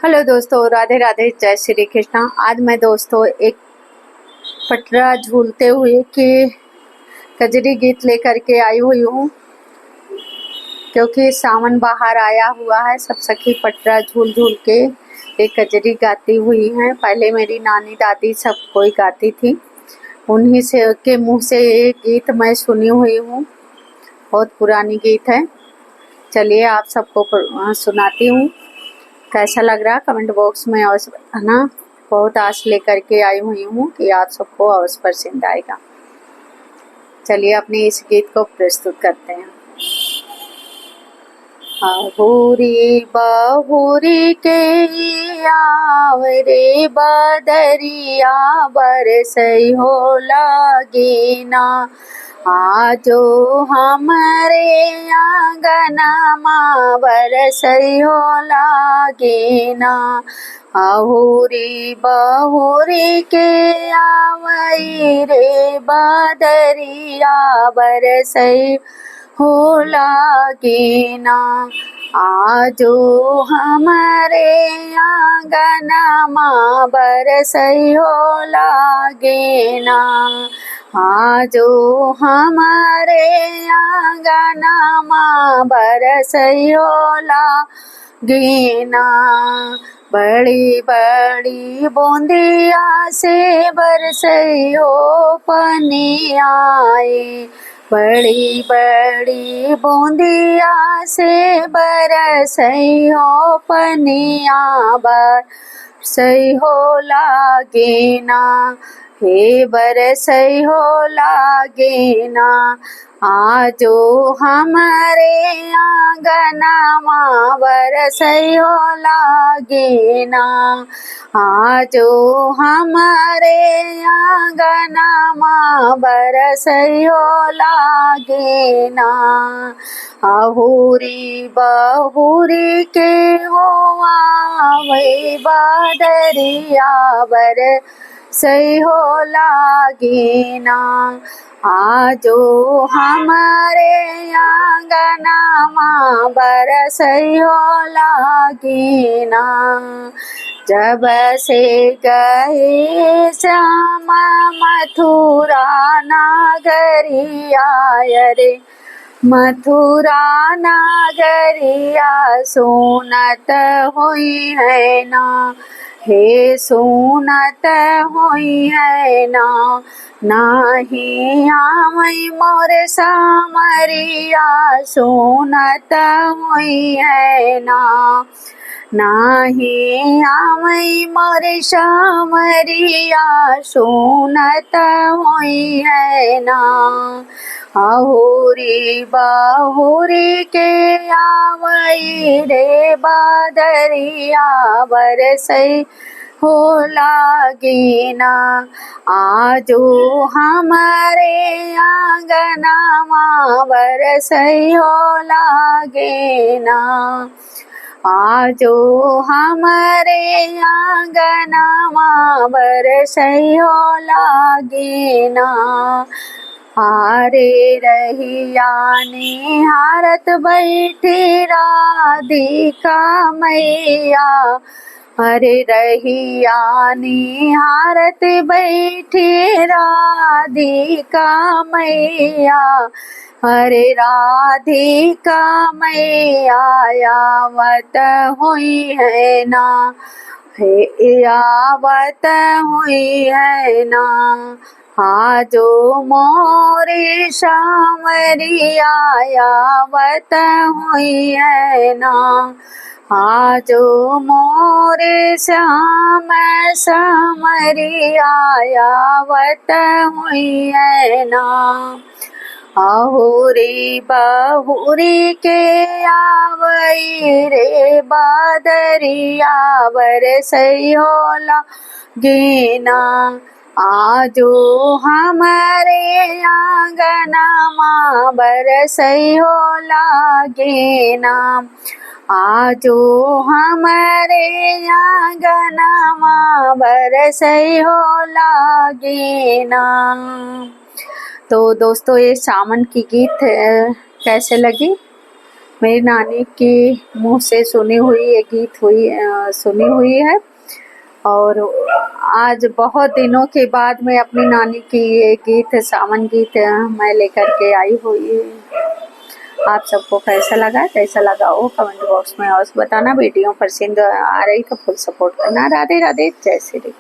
Hello दोस्तों, राधे राधे, जय श्री कृष्णा। आज मैं दोस्तों एक पटरा झूलते हुए के कजरी गीत लेकर के आई हुई हूँ, क्योंकि सावन बाहर आया हुआ है। सब सखी पटरा झूल झूल के एक कजरी गाती हुई हैं। पहले मेरी नानी दादी सब कोई गाती थी, उन्हीं से के मुँह से ये गीत मैं सुनी हुई हूँ। बहुत पुरानी गीत है। चलिए आप सबको सुनाती हूँ। कैसा लग रहा कमेंट बॉक्स में अवश्य बताना। बहुत आश लेकर के आई हुई हूँ कि आप सबको अवश्य पसंद आएगा। चलिए अपने इस गीत को प्रस्तुत करते हैं। बहुरी बहुरी के आवरे बदरिया बरसई हो लागे ना, आजो हमारे आंगनमा बरसई हो लागे ना। बहुरी बहुरी के आवई रे बदरिया बरसई हो लागे ना, आजो हमारे आंगनमा बरसई हो लागे ना। आजो हमारे आंगनमा बरसई हो लागे ना। बड़ी बड़ी बूंदिया से बरसई हो पनी आए, बड़ी बड़ी बूंदिया से बरसई हो पनिया बरसई हो लागे ना। हे बरसई हो लागे ना, आजो हमारे आंगनमा बरसई हो लागे ना। आजो हमारे आंगनमा बरसई हो लागे ना। अहुरी बहुरी के हो आवै बादरिया बरसई हो लागे ना। आजो हमारे आंगनमा बरसई हो लागे ना। जब से गए श्यामा मथुरा नागरिया रे, मथुरा नागरिया सुनत हुई है ना। हे सुनत हुई है ना, नाही आवै मोर सामरिया सुनत हुई है ना। नाही आवै मोर सामरिया सुनत हुई है ना। अहुरी बहुरी के आवई रे बादरिया बरसई हो लागे ना। आजो हमारे आंगनमा बरसई हो लागे ना। आजो हमारे आंगनमा बरसई हो लागे ना। हारे रहिया निहारत बैठी राधिका मैया, हरे रहिया निहारत बैठी राधिका मैया। हरे राधिका मैया आवत हुई है ना, हे आवत हुई है ना। आजो मोरी सामरिया आवत हुई है ना। आजो मोरे श्याम सामरिया आवत हुई है ना। अहुरी बहुरी के आवई रे बादरिया बरसई हो लागे ना। आजो हमारे आंगनमा बरसई हो लागे ना। आजो हमारे आंगनमा बरसई हो लागे ना। तो दोस्तों ये सावन की गीत कैसे लगी मेरी नानी के मुंह से सुनी हुई है और आज बहुत दिनों के बाद मैं अपनी नानी की ये गीत, सावन गीत मैं लेकर के आई हुई। आप सबको कैसा लगा वो कमेंट बॉक्स में और बताना। वीडियो पसंद आ रही तो फुल सपोर्ट करना। राधे राधे, जय श्री कृष्ण।